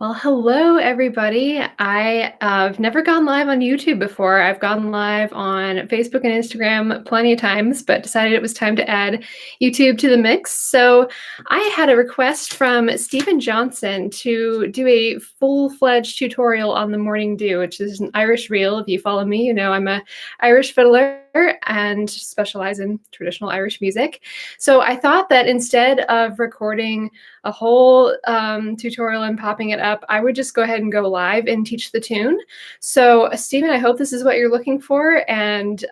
Well, hello, everybody. I've never gone live on YouTube before. I've gone live on Facebook and Instagram plenty of times, but decided it was time to add YouTube to the mix. So I had a request from Stephen Johnson to do a full-fledged tutorial on the morning dew, which is an Irish reel. If you follow me, you know I'm a Irish fiddler and specialize in traditional Irish music. So I thought that instead of recording a whole tutorial and popping it up, I would just go ahead and go live and teach the tune. So Stephen, I hope this is what you're looking for. And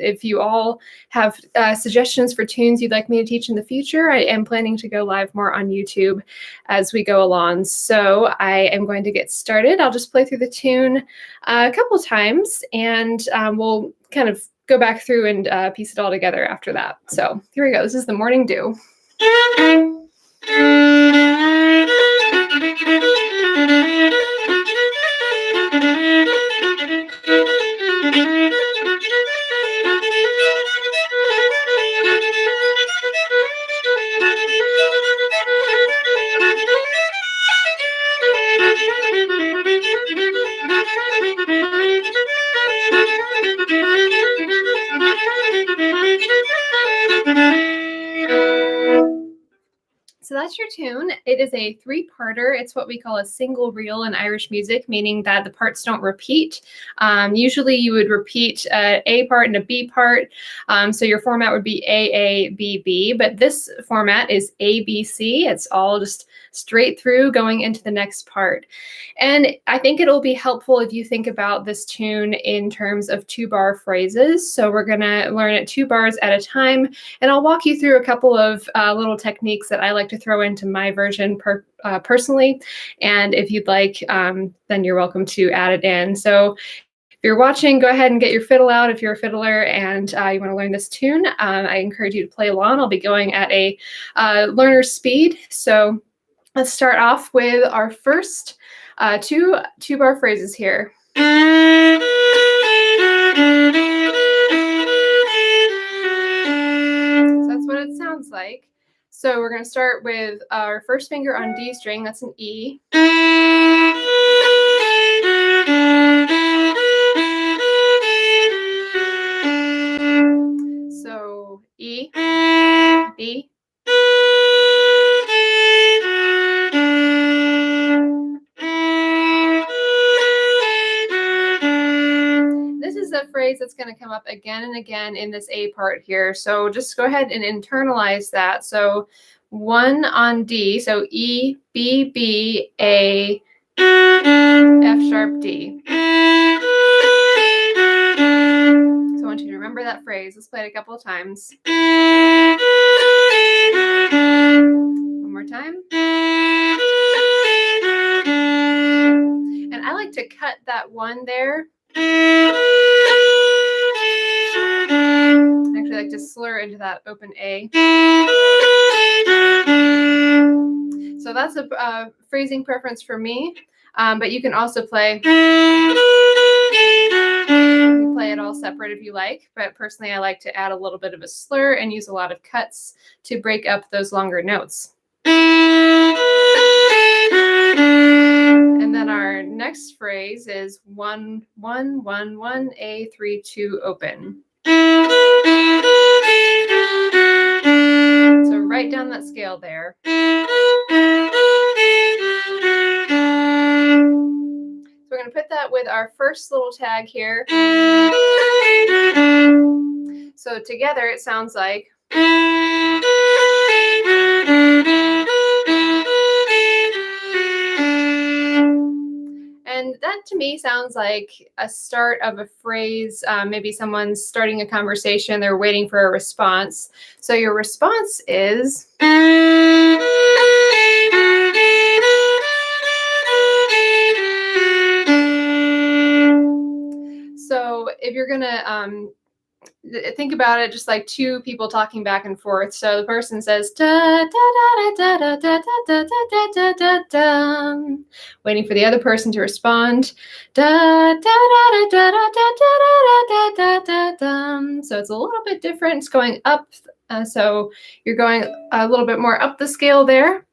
if you all have suggestions for tunes you'd like me to teach in the future, I am planning to go live more on YouTube as we go along. So I am going to get started. I'll just play through the tune a couple times and we'll kind of go back through and piece it all together after that. So here we go. This is the Morning Dew. So that's your tune. It is a three-parter. It's what we call a single reel in Irish music, meaning that the parts don't repeat. Usually you would repeat A part and a B part. So your format would be A, B, B, but this format is A, B, C. It's all just straight through going into the next part. And I think it'll be helpful if you think about this tune in terms of 2-bar phrases. So we're gonna learn it 2 bars at a time, and I'll walk you through a couple of little techniques that I like to throw into my version personally. And if you'd like, then you're welcome to add it in. So if you're watching, go ahead and get your fiddle out if you're a fiddler and you want to learn this tune. I encourage you to play along. I'll be going at a learner's speed. So let's start off with our first two-bar phrases here. That's what it sounds like. So we're going to start with our first finger on D string. That's an E. So E, B. This is a phrase that's going to come up again and again in this A part here. So just go ahead and internalize that. So 1 on D, so E, B, B, A, F sharp, D. So I want you to remember that phrase. Let's play it a couple of times. One more time. And I like to cut that 1 there. I actually like to slur into that open A. So that's a phrasing preference for me, but you can also play it all separate if you like, but personally I like to add a little bit of a slur and use a lot of cuts to break up those longer notes. And then our next phrase is 1, 1, 1, 1, A, 3, 2, open. So right down that scale there. So we're going to put that with our first little tag here. So together it sounds like. And that to me sounds like a start of a phrase. Maybe someone's starting a conversation, they're waiting for a response. So your response is. So if you're gonna think about it just like two people talking back and forth. So the person says da da da da da da da da da da da, waiting for the other person to respond. Da da da da da da da da da da. So it's a little bit different. It's going up. So you're going a little bit more up the scale there.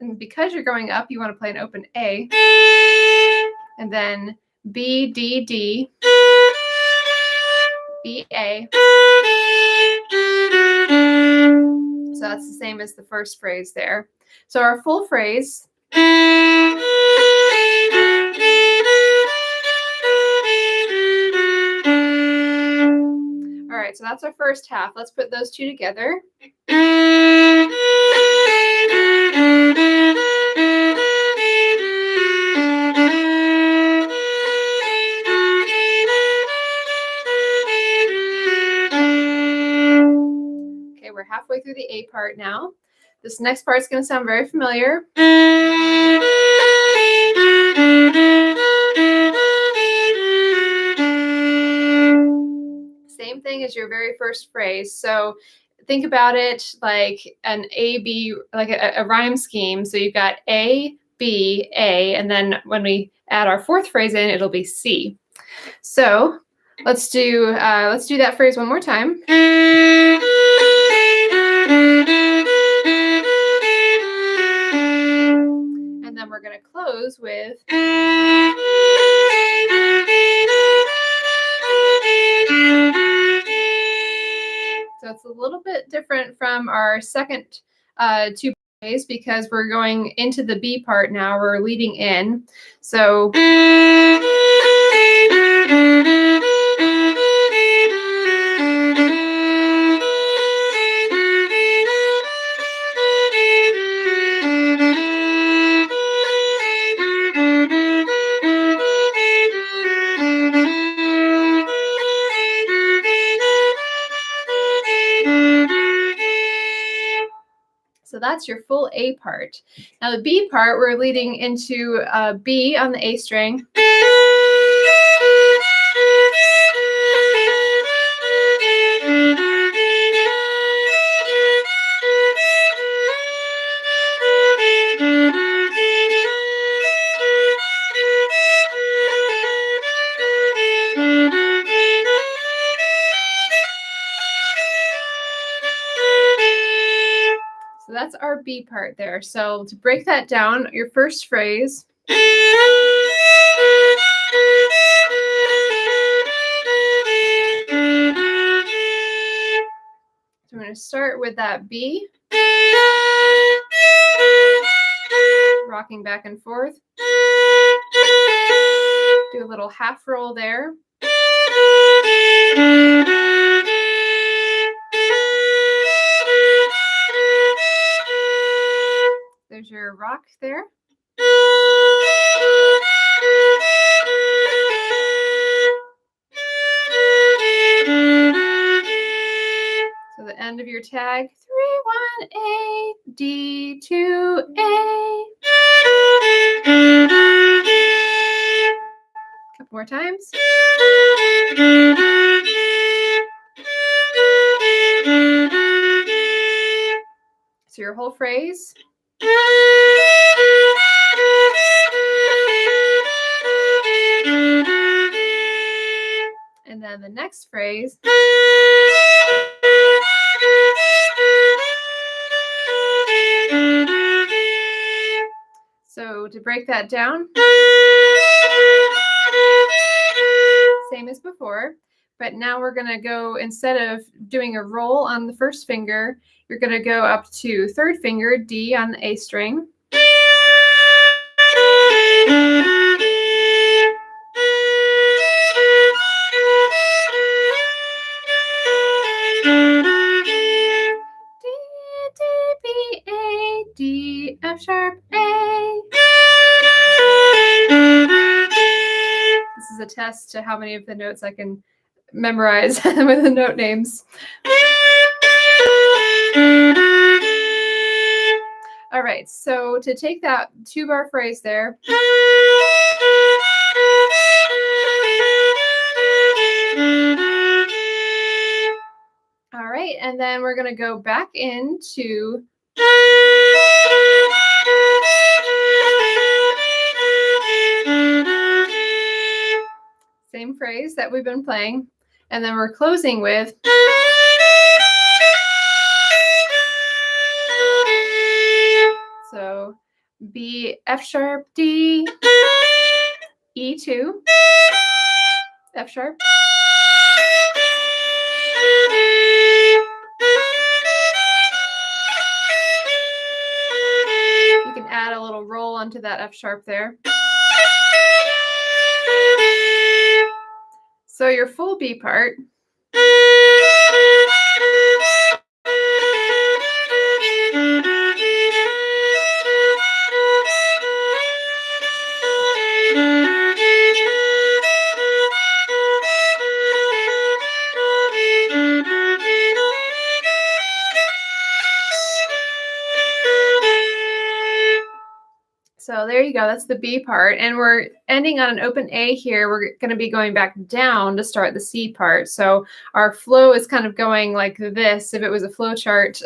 And because you're going up, you want to play an open A. And then B, D, D, B, A. So that's the same as the first phrase there. So our full phrase. All right, so that's our first half. Let's put those two together. Okay, we're halfway through the A part now. This next part is going to sound very familiar. Same thing as your very first phrase. So think about it like an A, B, like a rhyme scheme. So you've got A, B, A, and then when we add our fourth phrase in, it'll be C. So let's do that phrase one more time. And then we're going to close with. So it's a little bit different from our second two plays because we're going into the B part now. We're leading in. So. So that's your full A part. Now the B part, we're leading into B on the A string. So that's our B part there. So to break that down, your first phrase. So we're going to start with that B, rocking back and forth. Do a little half roll there. There's your rock there. So the end of your tag, 3-1-A, D-2-A. Couple more times. So your whole phrase. And then the next phrase. So to break that down, same as before, but now we're going to go, instead of doing a roll on the first finger, you're going to go up to third finger, D on the A string. D, F sharp, A. This is a test to how many of the notes I can memorize with the note names. All right, so to take that 2-bar phrase there. All right, and then we're going to go back into. Same phrase that we've been playing. And then we're closing with. So B, F sharp, D, E2, F sharp. You can add a little roll onto that F sharp there. So your full B part. So there you go. That's the B part. And we're ending on an open A here. We're going to be going back down to start the C part. So our flow is kind of going like this. If it was a flow chart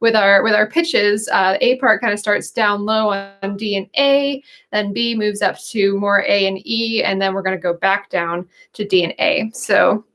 with our pitches, the A part kind of starts down low on D and A. Then B moves up to more A and E. And then we're going to go back down to D and A. So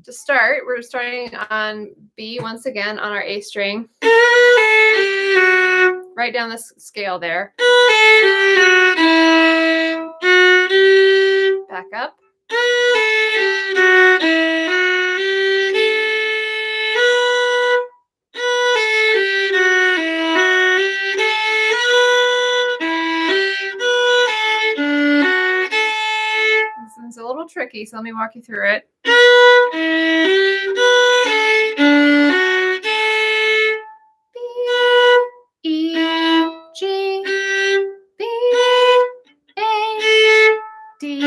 to start, we're starting on B once again on our A string. Right down the scale there. Back up. This one's a little tricky, so let me walk you through it. B, E, G, B, A, D,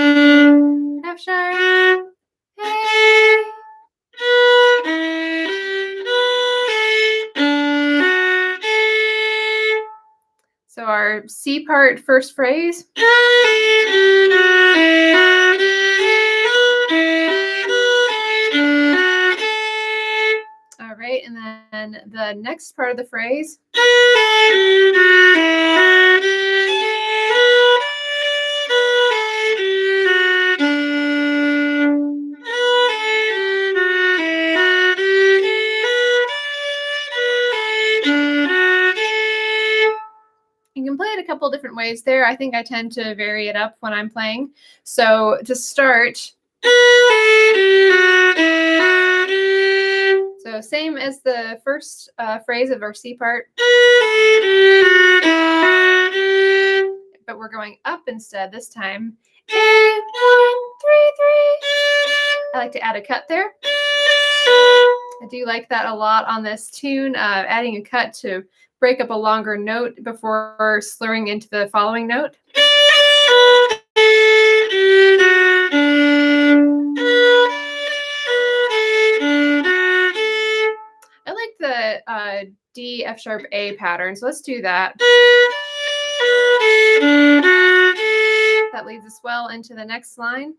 F sharp, A. So our C part first phrase. All right, and then the next part of the phrase. You can play it a couple different ways there. I think I tend to vary it up when I'm playing. So to start, so same as the first phrase of our C part, but we're going up instead this time. A, 1, 3, 3. I like to add a cut there. I do like that a lot on this tune, adding a cut to break up a longer note before slurring into the following note. I like the D, F sharp, A pattern, so let's do that. That leads us well into the next line.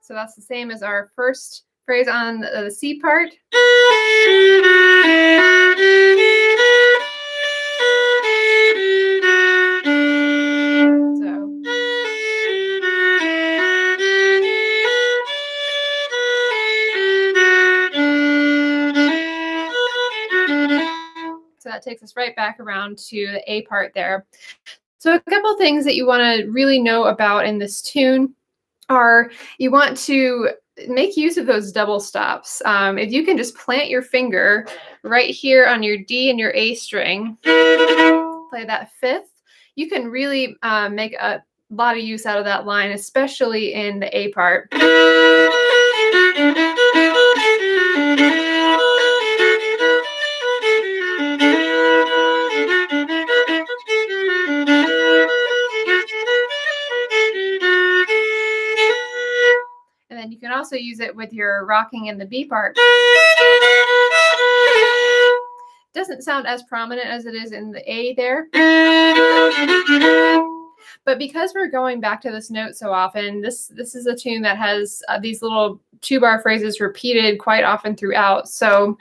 So that's the same as our first phrase on the C part. So that takes us right back around to the A part there. So a couple things that you want to really know about in this tune are you want to make use of those double stops. If you can just plant your finger right here on your D and your A string, play that fifth, you can really make a lot of use out of that line, especially in the A part. And then you can also use it with your rocking in the B part. Doesn't doesn't sound as prominent as it is in the A there. But because we're going back to this note so often, this is a tune that has these little 2-bar phrases repeated quite often throughout. So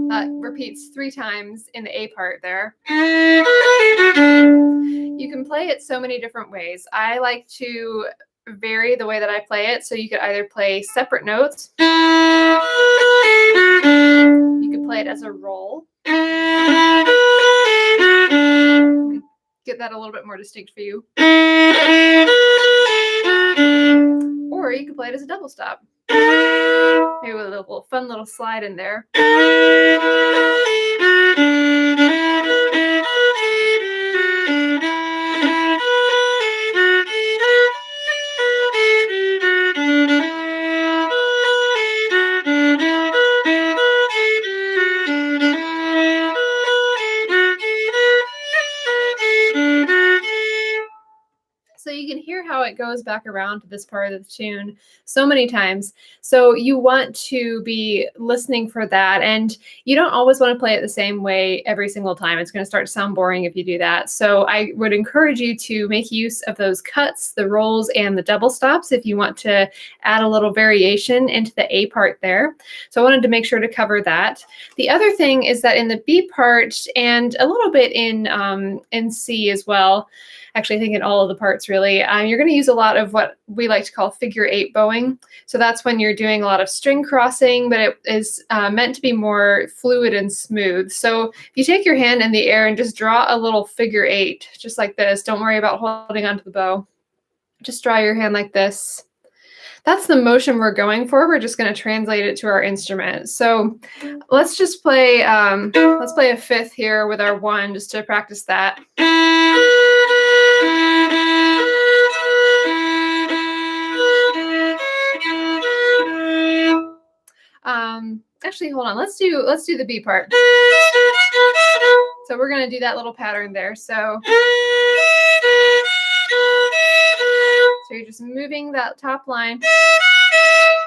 that repeats 3 times in the A part there. You can play it so many different ways. I like to vary the way that I play it. So you could either play separate notes. You could play it as a roll. Get that a little bit more distinct for you. Or you could play it as a double stop. Maybe with a little fun little slide in there. So you can hear how it goes back around to this part of the tune so many times. So you want to be listening for that. And you don't always want to play it the same way every single time. It's going to start to sound boring if you do that. So I would encourage you to make use of those cuts, the rolls, and the double stops if you want to add a little variation into the A part there. So I wanted to make sure to cover that. The other thing is that in the B part and a little bit in C as well, actually I think in all of the parts really, you're going to use a lot of what we like to call figure 8 bowing. So that's when you're doing a lot of string crossing, but it is meant to be more fluid and smooth. So if you take your hand in the air and just draw a little figure 8, just like this, don't worry about holding onto the bow. Just draw your hand like this. That's the motion we're going for. We're just going to translate it to our instrument. So let's just play, let's play a fifth here with our 1 just to practice that. Actually, hold on. Let's do the B part. So we're going to do that little pattern there. So you're just moving that top line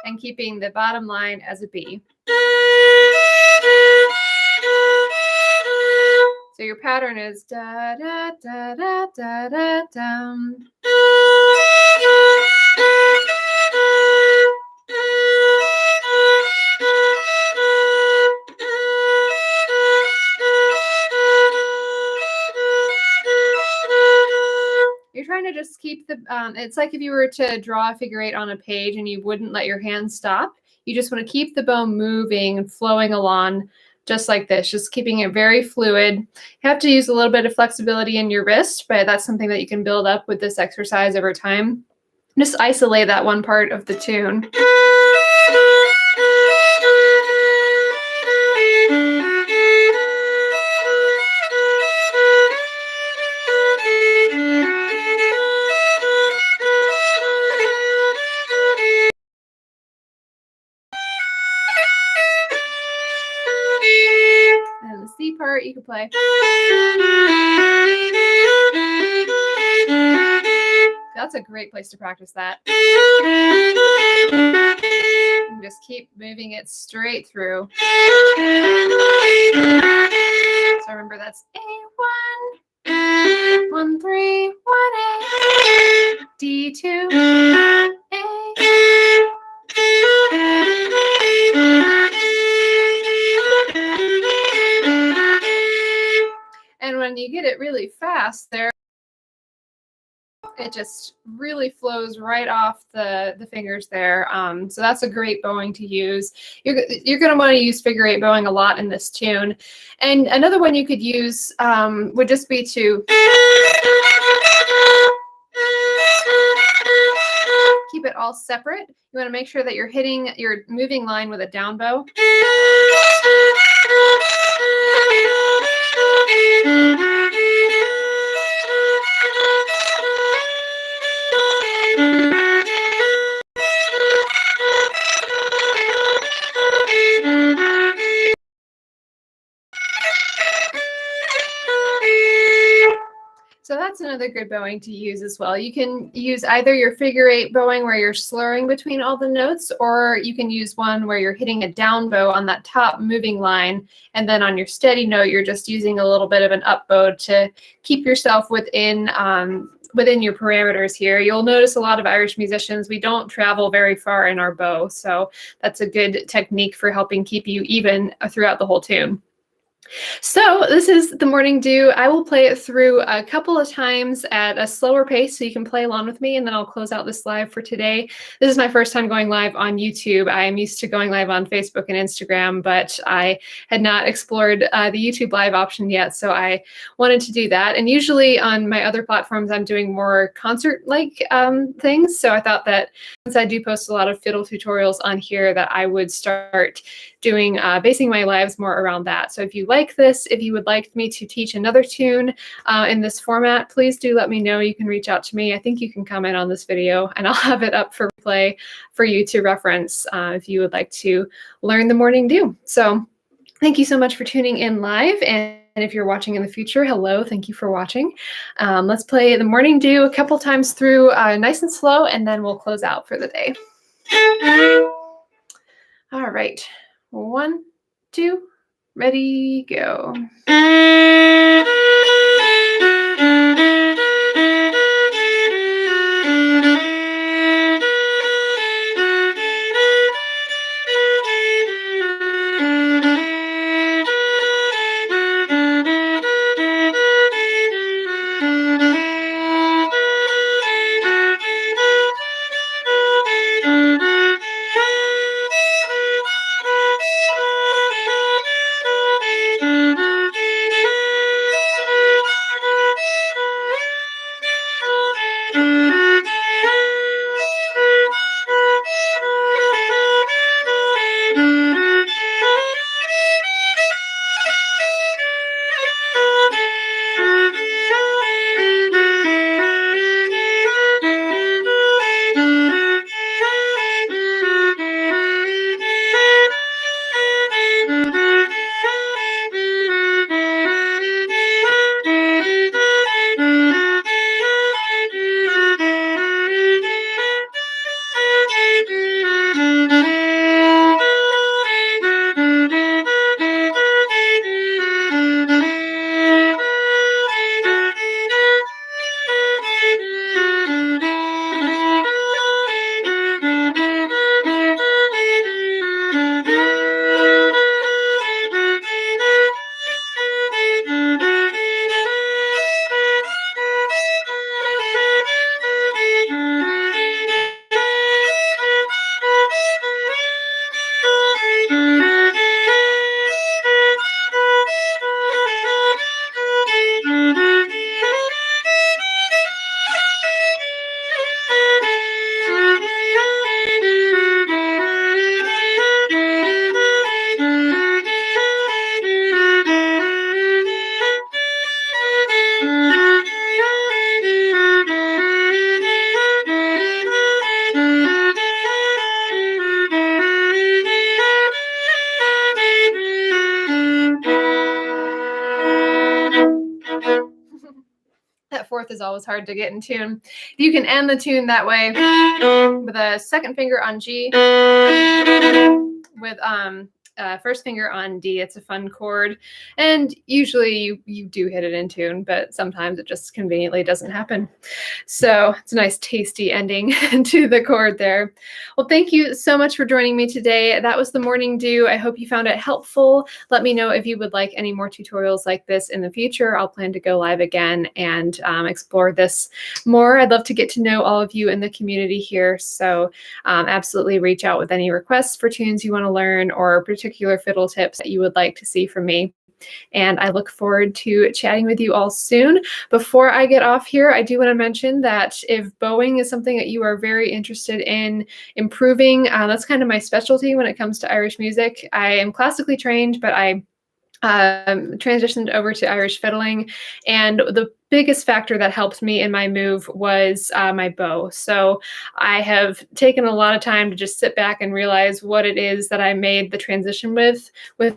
and keeping the bottom line as a B. So your pattern is da da da da da da dum. You're trying to just keep the, it's like if you were to draw a figure 8 on a page and you wouldn't let your hand stop. You just want to keep the bow moving and flowing along just like this, just keeping it very fluid. You have to use a little bit of flexibility in your wrist, but that's something that you can build up with this exercise over time. Just isolate that one part of the tune. And the C part you can play. That's a great place to practice that. And just keep moving it straight through. So remember that's A1, 1, 3, 1, A, D2, A. And when you get it really fast there, it just really flows right off the fingers there. So that's a great bowing to use. You're going to want to use figure 8 bowing a lot in this tune. And another one you could use would just be to keep it all separate. You want to make sure that you're hitting your moving line with a down bow. So that's another good bowing to use as well. You can use either your figure 8 bowing where you're slurring between all the notes, or you can use one where you're hitting a down bow on that top moving line, and then on your steady note, you're just using a little bit of an up bow to keep yourself within your parameters here. You'll notice a lot of Irish musicians, we don't travel very far in our bow, so that's a good technique for helping keep you even throughout the whole tune. So this is the Morning Dew. I will play it through a couple of times at a slower pace so you can play along with me, and then I'll close out this live for today. This is my first time going live on YouTube. I am used to going live on Facebook and Instagram, but I had not explored the YouTube live option yet, so I wanted to do that. And usually on my other platforms, I'm doing more concert-like things, so I thought that since I do post a lot of fiddle tutorials on here, that I would start doing basing my lives more around that. So if you like this, if you would like me to teach another tune in this format, please do let me know. You can reach out to me. I think you can comment on this video and I'll have it up for replay for you to reference if you would like to learn the Morning Dew. So thank you so much for tuning in live. And if you're watching in the future, hello, thank you for watching. Let's play the Morning Dew a couple times through nice and slow, and then we'll close out for the day. All right. 1, 2, ready, go. That fourth is always hard to get in tune. You can end the tune that way with a second finger on G, with first finger on D. It's a fun chord, and usually you do hit it in tune, but sometimes it just conveniently doesn't happen. So it's a nice tasty ending to the chord there. Well, thank you so much for joining me today. That was the Morning Dew. I hope you found it helpful. Let me know if you would like any more tutorials like this in the future. I'll plan to go live again and explore this more. I'd love to get to know all of you in the community here. So absolutely reach out with any requests for tunes you want to learn or particular fiddle tips that you would like to see from me. And I look forward to chatting with you all soon. Before I get off here, I do want to mention that if bowing is something that you are very interested in improving, that's kind of my specialty when it comes to Irish music. I am classically trained, but I transitioned over to Irish fiddling, and the biggest factor that helped me in my move was my bow. So I have taken a lot of time to just sit back and realize what it is that I made the transition with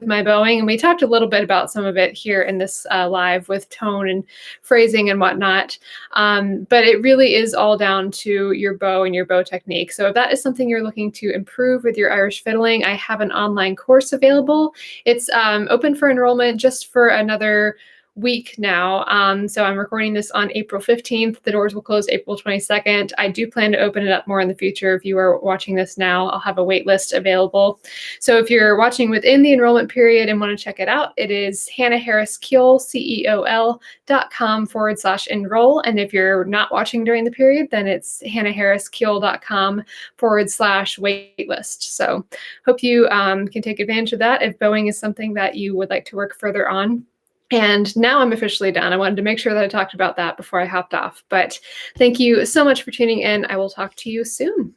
my bowing. And we talked a little bit about some of it here in this live with tone and phrasing and whatnot. But it really is all down to your bow and your bow technique. So if that is something you're looking to improve with your Irish fiddling, I have an online course available. It's open for enrollment just for another week now. So I'm recording this on April 15th. The doors will close April 22nd. I do plan to open it up more in the future. If you are watching this now, I'll have a wait list available. So if you're watching within the enrollment period and want to check it out, it is hannahharriskeol.com/enroll. And if you're not watching during the period, then it's hannahharriskeol.com/waitlist. So hope you can take advantage of that if bowing is something that you would like to work further on. And now I'm officially done. I wanted to make sure that I talked about that before I hopped off. But thank you so much for tuning in. I will talk to you soon.